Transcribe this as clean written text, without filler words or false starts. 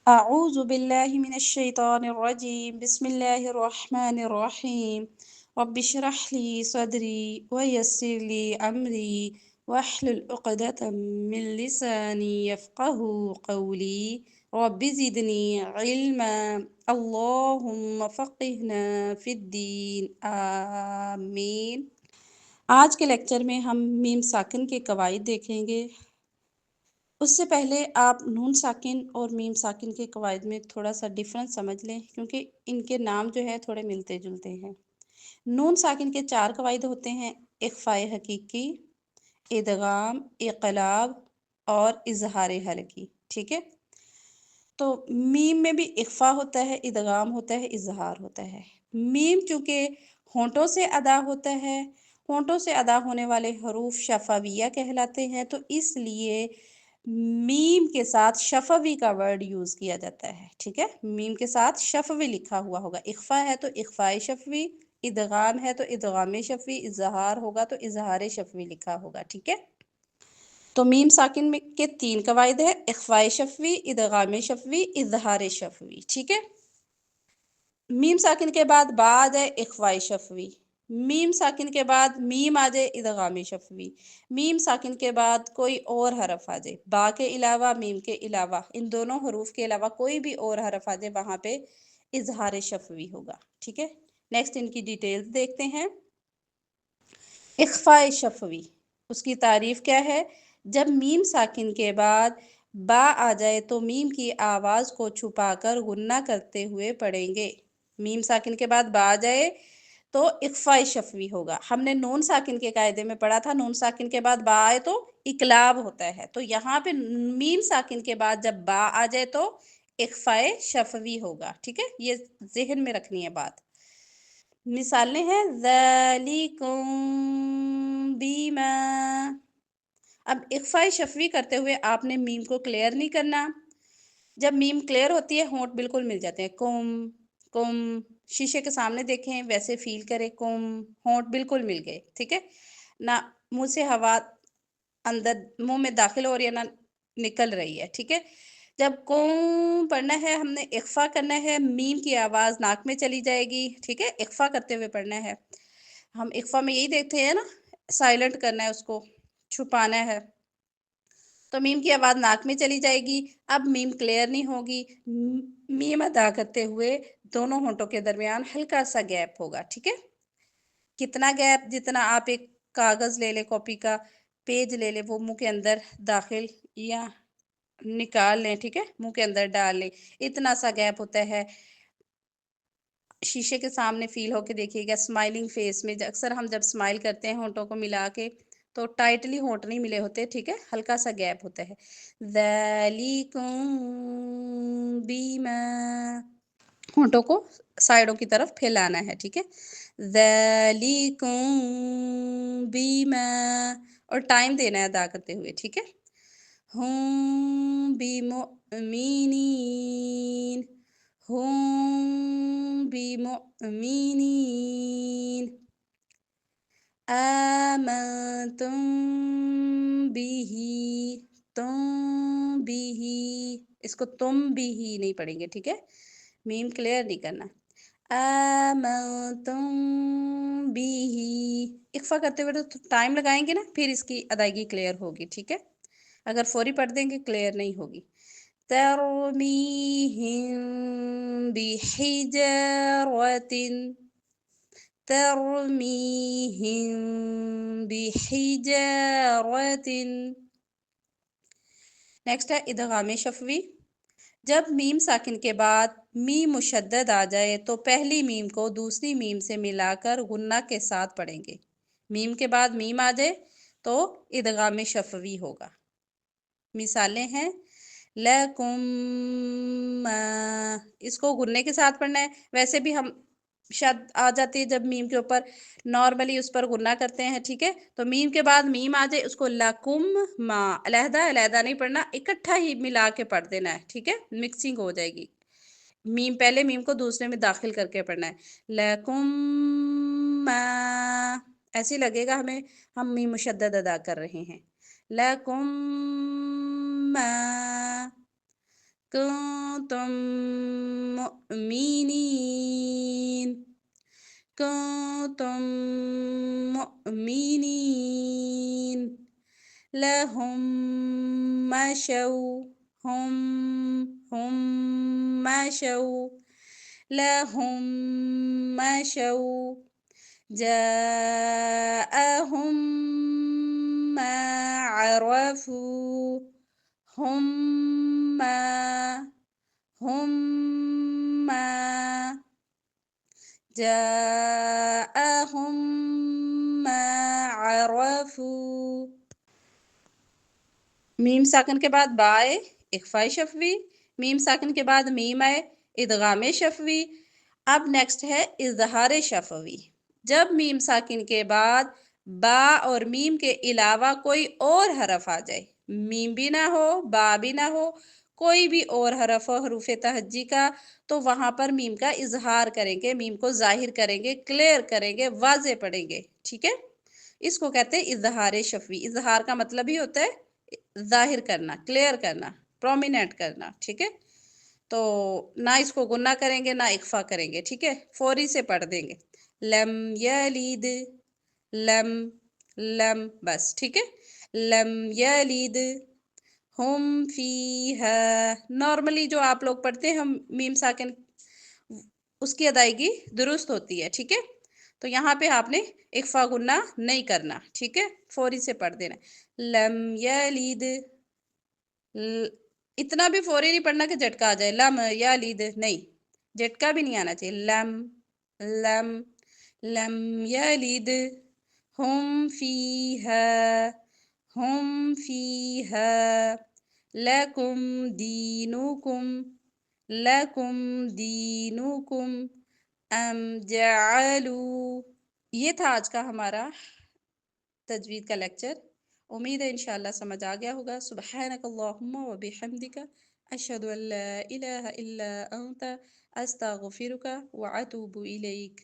أعوذ بالله من الشيطان الرجيم بسم الله الرحمن الرحيم رب اشرح لي صدري ويسر لي أمري واحلل عقدة من لساني يفقه قولي رب زدني علما اللهم فقهنا في الدين آمين۔ آج کے لیکچر میں ہم میم ساکن کے قواعد دیکھیں گے۔ اس سے پہلے آپ نون ساکن اور میم ساکن کے قواعد میں تھوڑا سا ڈفرنس سمجھ لیں، کیونکہ ان کے نام جو ہے تھوڑے ملتے جلتے ہیں۔ نون ساکن کے 4 قواعد ہوتے ہیں: اخفاء حقیقی، ادغام، اقلاب اور اظہار حلقی، ٹھیک ہے؟ تو میم میں بھی اخفاء ہوتا ہے، ادغام ہوتا ہے، اظہار ہوتا ہے۔ میم چونکہ ہونٹوں سے ادا ہوتا ہے، ہونٹوں سے ادا ہونے والے حروف شفویہ کہلاتے ہیں، تو اس لیے میم کے ساتھ شفوی کا ورڈ یوز کیا جاتا ہے، ٹھیک ہے؟ میم کے ساتھ شفوی لکھا ہوا ہوگا۔ اخفاء ہے تو اخفاء شفوی، ادغام ہے تو ادغام شفوی، اظہار ہوگا تو اظہار شفوی لکھا ہوگا، ٹھیک ہے؟ تو میم ساکن میں کے 3 قواعد ہیں: اخفاء شفوی، ادغام شفوی، اظہار شفوی، ٹھیک ہے؟ میم ساکن کے بعد با آ جائے اخفاء شفوی، میم ساکن کے بعد میم آ جائے ادغام شفوی، میم ساکن کے بعد کوئی اور حرف آ جائے، با کے علاوہ، میم کے علاوہ، ان دونوں حروف کے علاوہ کوئی بھی اور حرف آ جائے، وہاں پہ اظہار شفوی ہوگا، ٹھیک ہے؟ نیکسٹ ان کی ڈیٹیلز دیکھتے ہیں۔ اخفاء شفوی، اس کی تعریف کیا ہے؟ جب میم ساکن کے بعد با آ جائے تو میم کی آواز کو چھپا کر غنہ کرتے ہوئے پڑھیں گے۔ میم ساکن کے بعد با آ جائے تو اخفاء شفوی ہوگا۔ ہم نے نون ساکن کے قاعدے میں پڑھا تھا، نون ساکن کے بعد با آئے تو اقلاب ہوتا ہے، تو یہاں پہ میم ساکن کے بعد جب با آ جائے تو اخفاء شفوی ہوگا، ٹھیک ہے؟ یہ ذہن میں رکھنی ہے بات۔ مثالیں ہیں: ذالکم بیما۔ اب اخفاء شفوی کرتے ہوئے آپ نے میم کو کلیئر نہیں کرنا۔ جب میم کلیئر ہوتی ہے ہونٹ بالکل مل جاتے ہیں، کم کم، شیشے کے سامنے دیکھیں، ویسے فیل کریں، کم، ہونٹ بالکل مل گئے، ٹھیک ہے؟ نہ منہ سے ہوا اندر منہ میں داخل ہو رہی ہے نہ نکل رہی ہے، ٹھیک ہے؟ جب کم پڑھنا ہے ہم نے اخفاء کرنا ہے، میم کی آواز ناک میں چلی جائے گی، ٹھیک ہے؟ اخفاء کرتے ہوئے پڑھنا ہے۔ ہم اخفاء میں یہی دیکھتے ہیں نا، سائلنٹ کرنا ہے، اس کو چھپانا ہے، تو میم کی آواز ناک میں چلی جائے گی۔ اب میم کلیئر نہیں ہوگی، میم ادا کرتے ہوئے دونوں ہونٹوں کے درمیان ہلکا سا گیپ ہوگا، ٹھیک ہے؟ کتنا گیپ؟ جتنا آپ ایک کاغذ لے لیں، کاپی کا پیج لے لیں، وہ منہ کے اندر داخل یا نکال لیں، ٹھیک ہے؟ منہ کے اندر ڈال لیں، اتنا سا گیپ ہوتا ہے۔ شیشے کے سامنے فیل ہو کے دیکھیے گا، اسمائلنگ فیس میں اکثر ہم جب اسمائل کرتے ہیں ہونٹوں کو ملا کے تو ٹائٹلی ہونٹ نہیں ملے ہوتے، ٹھیک ہے؟ ہلکا سا گیپ ہوتا ہے۔ ذالکم بیما، ہونٹوں کو سائڈوں کی طرف پھیلانا ہے، ٹھیک ہے؟ ذالکم بیما، اور ٹائم دینا ہے ادا کرتے ہوئے، ٹھیک ہے؟ ہم بمؤمنین، ہم بمؤمنین، آمنتم به، تم به، اس کو تم بھی ہی نہیں پڑھیں گے، ٹھیک ہے؟ میم کلیئر نہیں کرنا۔ آمنتم به، اخفاء کرتے ہوئے تو ٹائم لگائیں گے نا، پھر اس کی ادائیگی کلیئر ہوگی، ٹھیک ہے؟ اگر فوری پڑھ دیں گے کلیئر نہیں ہوگی۔ ترمیہم بحجارۃ، ترمیہم بحجارۃ۔ نیکسٹ ہے ادغام شفوی۔ جب میم ساکن کے بعد میم مشدد آ جائے تو پہلی میم کو دوسری میم سے ملا کر غنہ کے ساتھ پڑھیں گے۔ میم کے بعد میم آ جائے تو ادغام شفوی ہوگا۔ مثالیں ہیں: لکم ما، اس کو غنے کے ساتھ پڑھنا ہے، ویسے بھی ہم شد آ جاتی ہے جب میم کے اوپر، نارملی اس پر غنہ کرتے ہیں، ٹھیک ہے؟ تو میم کے بعد میم آ جائے اس کو لکم ما، علیحدہ علیحدہ نہیں پڑھنا، اکٹھا ہی ملا کے پڑھ دینا ہے، ٹھیک ہے؟ مکسنگ ہو جائے گی، میم پہلے میم کو دوسرے میں داخل کر کے پڑھنا ہے۔ لکم ما، ایسے لگے گا ہمیں ہم میم مشدد ادا کر رہے ہیں۔ لکم ما، كنتم مؤمنين كنتم مؤمنين لهم مشوا هم مشوا لهم مشوا جاءهم ما عرفوا هم ما هم ما جاءهم ما عرفوا میم ساکن کے بعد با آئے اخفاء شفوی، میم ساکن کے بعد میم آئے ادغام شفوی۔ اب نیکسٹ ہے اظہار شفوی۔ جب میم ساکن کے بعد با اور میم کے علاوہ کوئی اور حرف آ جائے، میم بھی نہ ہو با بھی نہ ہو، کوئی بھی اور حرف ہو حروف تہجی کا، تو وہاں پر میم کا اظہار کریں گے، میم کو ظاہر کریں گے، کلیئر کریں گے، واضح پڑھیں گے، ٹھیک ہے؟ اس کو کہتے ہیں اظہار شفوی۔ اظہار کا مطلب ہی ہوتا ہے ظاہر کرنا، کلیئر کرنا، پرومیننٹ کرنا، ٹھیک ہے؟ تو نہ اس کو گنہ کریں گے نہ اخفا کریں گے، ٹھیک ہے؟ فوری سے پڑھ دیں گے۔ لم یلد لم لم بس، ٹھیک ہے؟ لم یلد ہم فیہا، نارملی جو آپ لوگ پڑھتے ہیں ہم میم ساکن اس کی ادائیگی درست ہوتی ہے، ٹھیک ہے؟ تو یہاں پہ آپ نے اخفا گنہ نہیں کرنا، ٹھیک ہے؟ فوری سے پڑھ دینا۔ لم یلد، اتنا بھی فوری نہیں پڑھنا کہ جھٹکا آ جائے، لم یلد نہیں، جھٹکا بھی نہیں آنا چاہیے۔ لم لم لم یلد ہم فیہا ہم فیہا لکم دینکم لکم دینکم ام جعلوا۔ یہ تھا آج کا ہمارا تجوید کا لیکچر۔ امید ہے انشاءاللہ سمجھ آ گیا ہوگا۔ سبحانک اللہم و بحمدک اشہد ان لا الہ الا انت استغفرک و اتوب الیک۔